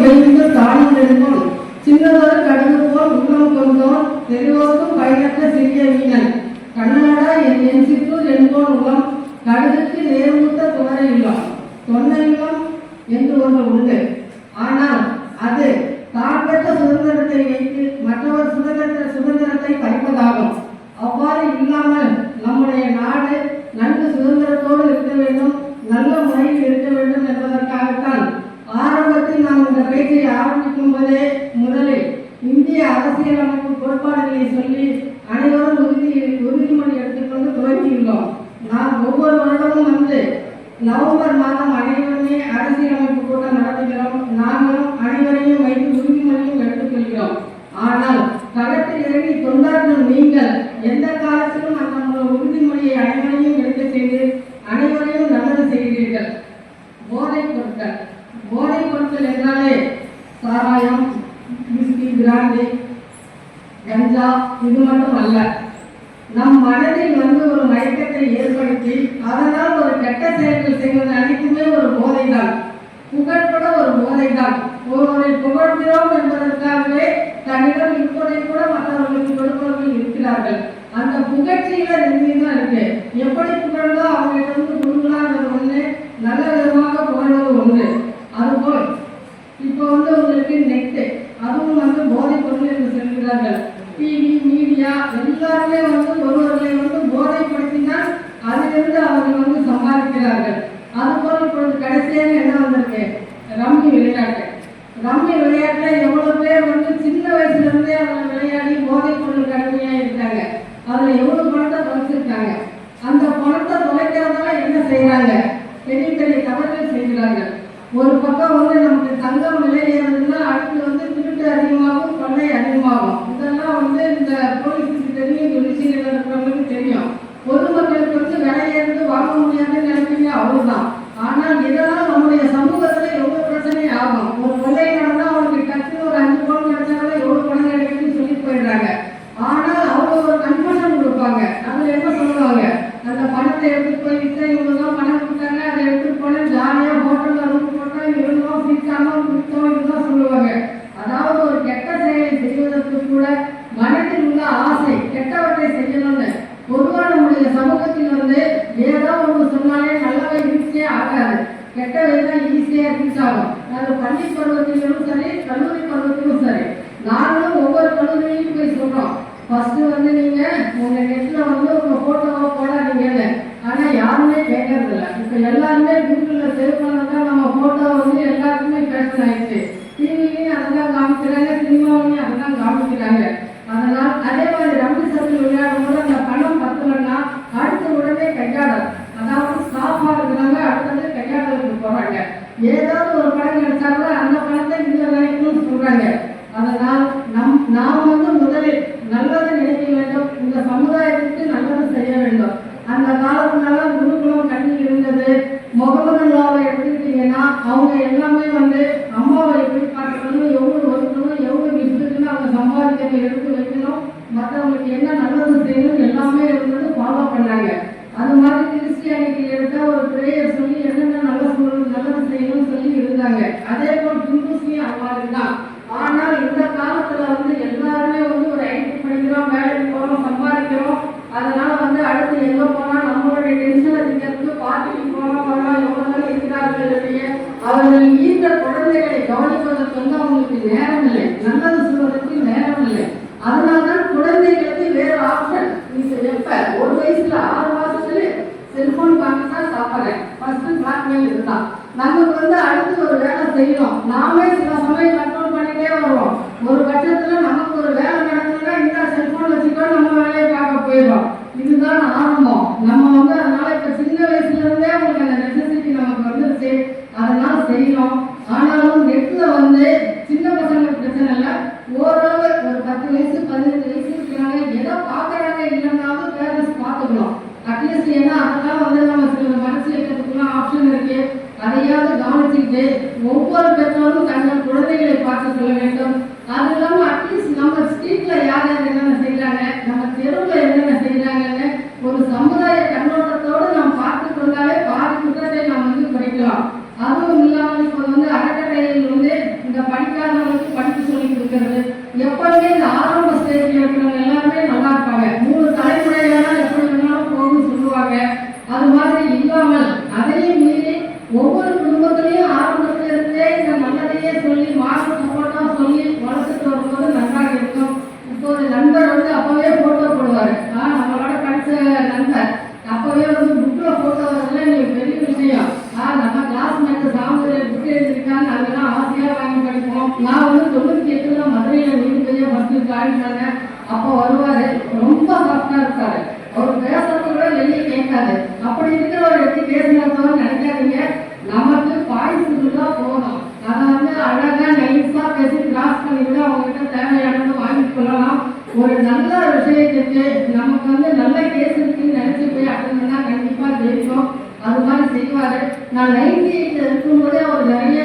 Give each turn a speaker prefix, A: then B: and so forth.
A: உடைந்து தானும் நெடுங்கோள் சின்னதொரு கடுகு போல் உள்ளம் கொண்டோன் தெருவோர்க்கும் பயனற்ற சிறிய வீணன் கண்ணனடா என் சிற்றூர் என்போன் உள்ளம் கடுகுக்கு நேர்மூத்த துணை இல்லம் தொன்னை இல்லம் என்று ஒன்று உண்டு. ஆனால் அது தான் பெற்ற சுதந்திரத்தை வைத்து மற்றவர் சுதந்திரத்தை பறிப்பதாகும். அவ்வாறு இல்லாமல் நம்முடைய நாடு நன்கு சுதந்திரத்தோடு இருக்க வேண்டும், நல்ல முறையில் இருக்க வேண்டும் என்பதற்காகத்தான் ஆரம்பத்தில் நாம் இந்த பேச்சை ஆரம்பிக்கும் போதே முதலில் இந்திய அரசியலமைப்பு கோட்பாடுகளை சொல்லி அனைவரும் உறுதிமொழி எடுத்துக்கொண்டு துவங்கியுள்ளோம். நாம் ஒவ்வொரு வருடமும் நவம்பர் மாதம் அனைவருமே அரசியலமைப்பு கூட்டம் நடத்துகிறோம். நாங்களும் அனைவரையும் வைத்து உறுதிமொழியும் எடுத்துக்கொள்கிறோம். ஆனால் களத்தில் இறங்கி தொண்டாற்றும் நீங்கள் எந்த காலத்திலும் அந்த உறுதிமொழியை அனைவரையும் எடுக்க செய்து அனைவரையும் நல்லது செய்கிறீர்கள். போதைப் பொருட்கள் என்றாலே சாராயம், விஸ்கி, பிராந்தி, கஞ்சா இது மட்டும் அல்ல. நம் மனதில் ஒரு மயக்கத்தை ஏற்படுத்தி அதனால் ஒரு கெட்ட செயல்கள் செய்வது அனைத்துமே ஒரு போதைதான். புகழ் கூட ஒரு போதைதான். ஒருவரை புகழ்கிறோம் என்பதற்காகவே தன்னிடம் இருப்பதை கூட மற்றவர்களுக்கு கொடுப்பவர்கள் இருக்கிறார்கள். அந்த புகழ்ச்சியில தான் இருக்கு. எப்படி புகழ்ந்தோ அவங்களிடம் கொடுக்கலாங்கிறது ஒண்ணு, நல்ல விதமாக புகழ்வது ஒன்று. அதுபோல் இப்போ உங்களுக்கு நெட்டு, அதுவும் போதைப் பொருள் என்று சொல்கிறார்கள். டிவி, மீடியா எல்லாருமே ஒருவர்களை போதைப்படுத்தினால் அதிலிருந்து அவர்கள் சம்பாதிக்கிறார்கள். அதுபோல் இப்பொழுது கடைசியாக என்ன வந்திருக்கு? ரம்மி விளையாட்டு. ரம்மி விளையாட்டுல எவ்வளவு பேர் சின்ன வயசுல இருந்தே அவங்க விளையாடி போதைப் பொருள் கடுமையா இருக்காங்க. அதுல எவ்வளவு பணத்தை தொலைச்சிருக்காங்க. அந்த பணத்தை தொலைக்கிறதால என்ன செய்யறாங்க? பெரிய பெரிய தவறுகள் செய்கிறார்கள். ஒரு பக்கம் நமக்கு தங்கம் விலை ஏறுதுன்னா அடுத்து திருட்டு அதிகமாகும், கொள்ளை அதிகமாகும். இதெல்லாம் இந்த போலீஸுக்கு தெரியும், ஜுடிஷியல் இருக்கிறவங்களுக்கு தெரியும். பொதுமக்களுக்கு விலை ஏறுது வாங்க முடியாதுன்னு நினைப்பீங்க, அவ்வளவுதான். ஆனால் இதெல்லாம் நம்முடைய சமூகத்துல எவ்வளவு பிரச்சனை ஆகும். ஒரு கொள்ளை நடந்தா அவங்களுக்கு டக்குன்னு ஒரு 5 பவுன் கிடைச்சாலும் எவ்வளவு பணம் கிடைக்குதுன்னு சொல்லிட்டு போயிடுறாங்க. ஆனால் அவங்க ஒரு கன்ஃபர்ஷன் கொடுப்பாங்க. அதுல என்ன சொல்லுவாங்க? அந்த பணத்தை எடுத்துட்டு போயிட்டு இவங்கதான் பணம் கொடுத்தாங்க, அதை எடுத்துட்டு போன ஜாலியா ஹோட்டல்ல ரூம் போட்டா இருந்தோம், சீட்டானோம், குடித்தோம், இதுதான் சொல்லுவாங்க. அதாவது ஒரு கெட்ட செயலை செய்வதற்கு கூட மனதில் உள்ள ஆசை கெட்டவற்றை செய்யணும்னு. பொதுவா நம்முடைய சமூகத்தில் ஏதோ ஒன்று சொன்னாலே நல்லவை ஈஸியே ஆகாது, கெட்டவை தான் ஈஸியா ரீச் ஆகும். அது பள்ளி பருவத்திலும் சரி, கல்லூரி பருவத்திலும் சரி. நாங்களும் ஒவ்வொரு கல்லூரியிலும் போய் சொல்றோம், ஃபர்ஸ்ட் நீங்க உங்க நெட்ல உங்க போட்டோவை போடாதீங்கன்னு. ஆனா யாருமே கேட்கறது இல்லை. இப்ப எல்லாருமே கூகுள்ல சேவ் பண்ணதான் நம்ம போட்டோ எல்லாருக்குமே பேஷன் ஆயிடுச்சு. டிவிலையும் அதான் காமிக்கிறாங்க, சினிமாவிலையும் அதான் காமிக்கிறாங்க. அதனால் அதே மாதிரி ரம்மி சர்க்கிள் விளையாடும் போது அந்த பணம் பத்தலன்னா அடுத்த உடனே கையாடல், அதாவது ஸ்டாஃபா இருக்கிறாங்க, அடுத்தது கையாடலுக்கு போறாங்க. ஏதாவது ஒரு பணம் கிடைச்சா கூட அந்த பணத்தை இந்த நினைக்கணும்னு சொல்றாங்க. அதனால் நாம் முதலில் நல்லது நினைக்க வேண்டும், இந்த சமுதாயத்துக்கு நல்லது செய்ய வேண்டும். அந்த காலத்துனால குருகுலம் கல்வி இருந்தது. முகமதுல்லாவை எடுத்துக்கிட்டீங்கன்னா அவங்க எல்லாமே அம்மாவை எப்படி பார்க்கணும், எவ்வளவு ஒதுக்கணும், எவ்வளவு விசுக்குன்னு அவங்க சம்பாதிக்கிறத எடுத்து வைக்கணும், மற்றவங்களுக்கு என்ன நல்லது செய்யணும் எல்லாமே ஃபாலோ பண்ணாங்க. அது மாதிரி கிறிஸ்டியானிட்டி எடுத்தா ஒரு பிரேயர் சொல்லி என்னென்ன நல்லது செய்யணும்னு சொல்லி இருந்தாங்க. அதே போல் ஹிந்துஸ்லயும் அவ்வாறு தான். ஆனால் இந்த காலத்துல எல்லாருமே ஒரு ஐடி படிக்கிறோம், வேலைக்கு போறோம், சம்பாதிக்கிறோம். அதனால அடுத்து எங்க போனா நம்மளுடைய டென்ஷன் அதிகரித்து பார்ட்டிக்கு போனா வரலாம், எவ்வளவு இருக்கிறார்கள் இல்லையே. அவர்கள் ஈன்ற குழந்தைகளை கவனிப்பதற்கு அவங்களுக்கு நேரம் இல்லை, நல்லது சொல்வதற்கு நேரம் இல்லை. அதனால்தான் குழந்தைகளுக்கு வேற ஆப்ஷன். எப்ப ஒரு வயசுல 6 மாசத்துல செல்போன் பார்க்கத்தான் சாப்பிட்றேன், ஃபர்ஸ்ட் பிளாக்மெயில் இருந்தான். நமக்கு அடுத்து ஒரு வேலை செய்யணும், நாமே சில சமயம் கண்ட்ரோல் பண்ணிட்டே வருவோம். ஒரு பட்சத்துல நமக்கு ஒரு வேலை நடந்ததுன்னா இந்த செல்போன் வச்சுக்கோ நம்ம வேலையை பார்க்க போயிடும். இதுதான் ஆரம்பம். நம்ம அதனால இப்ப சின்ன வயசுல இருந்தே உங்களுக்கு அந்த நெசசிட்டி நமக்கு வந்துருச்சு, அதனால செய்யணும். ஆனாலும் நெட்ல சின்ன பசங்களுக்கு பிரச்சனை இல்லை, ஓரளவு ஒரு 10 வயசு 15 வயசு இருக்கிறாங்க, ஏதோ பாக்குறாங்க, இல்லைன்னாலும் பேரண்ட்ஸ் பார்த்துக்கணும் அட்லீஸ்ட். ஏன்னா அதெல்லாம் நம்ம சில மனசு வைக்கிறதுக்குலாம் ஆப்ஷன் இருக்கு. அதையாவது கவனிச்சுக்கிட்டு ஒவ்வொரு பெற்றோரும் தங்கள் குழந்தைகளை பார்த்து சொல்ல வேண்டும். அது இல்லாம அட்லீஸ்ட் நம்ம ஸ்ட்ரீட்ல யார் யார் என்னென்ன செய்யறாங்க, நம்ம தெருவில் என்னென்ன செய்யறாங்கன்னு ஒரு சமுதாய கண்ணோட்டத்தோடு நாம் பார்த்து கொண்டாலே பாதி குற்றத்தை நாம் குறைக்கலாம். அதுவும் இல்லாமல் இப்போ அறக்கட்டளையில் இந்த பணி போவாங்க. அது மாதிரி இல்லாமல் அதையும் மீறி ஒவ்வொரு குடும்பத்திலையும் ஆரம்பத்துல இருந்தே இந்த நல்லதையே சொல்லி மார்க் சப்போர்ட்டா சொல்லி வளர்த்துட்டு வரும்போது நன்றாக இருக்கும். இப்போ ஒரு நண்பர் வந்து அப்பவே போட்டோ போடுவாரு. நம்மளோட படிச்ச நண்பர் அப்பவே வந்து புக்ல போட்டோ வரதுல எனக்கு பெரிய விஷயம். நம்ம கிளாஸ்மேட் சாமி புக் எழுதிருக்கான்னு அதெல்லாம் ஆசையா வாங்கி படிப்போம். நான் வந்து 98ல மதுரையில வீடு பெரிய பஸ் ஜாயின் பண்ணேன். அப்போ வருவாரு, ரொம்ப சாஃப்டா இருக்காரு. அவர் பேசுறது கூட வெளியே கேட்காது. அப்படி இருக்கிறவர் எப்படி பேசுறதோன்னு நினைக்காதீங்க. நமக்கு பாய்ஸ் தான் போகணும். அதை வந்து அழகா நைஸா பேசி கிராஸ் பண்ணிவிட்டு அவங்க கிட்ட தேவையானது வாங்கி கொள்ளலாம். ஒரு நல்ல விஷயத்துக்கு நமக்கு வந்து நல்ல கேஸ் இருக்குன்னு நினைச்சு போய் அட்டன்னா கண்டிப்பா ஜெயிக்கும். அது மாதிரி செய்வாரு. நான் 98 இருக்கும்போதே அவர் நிறைய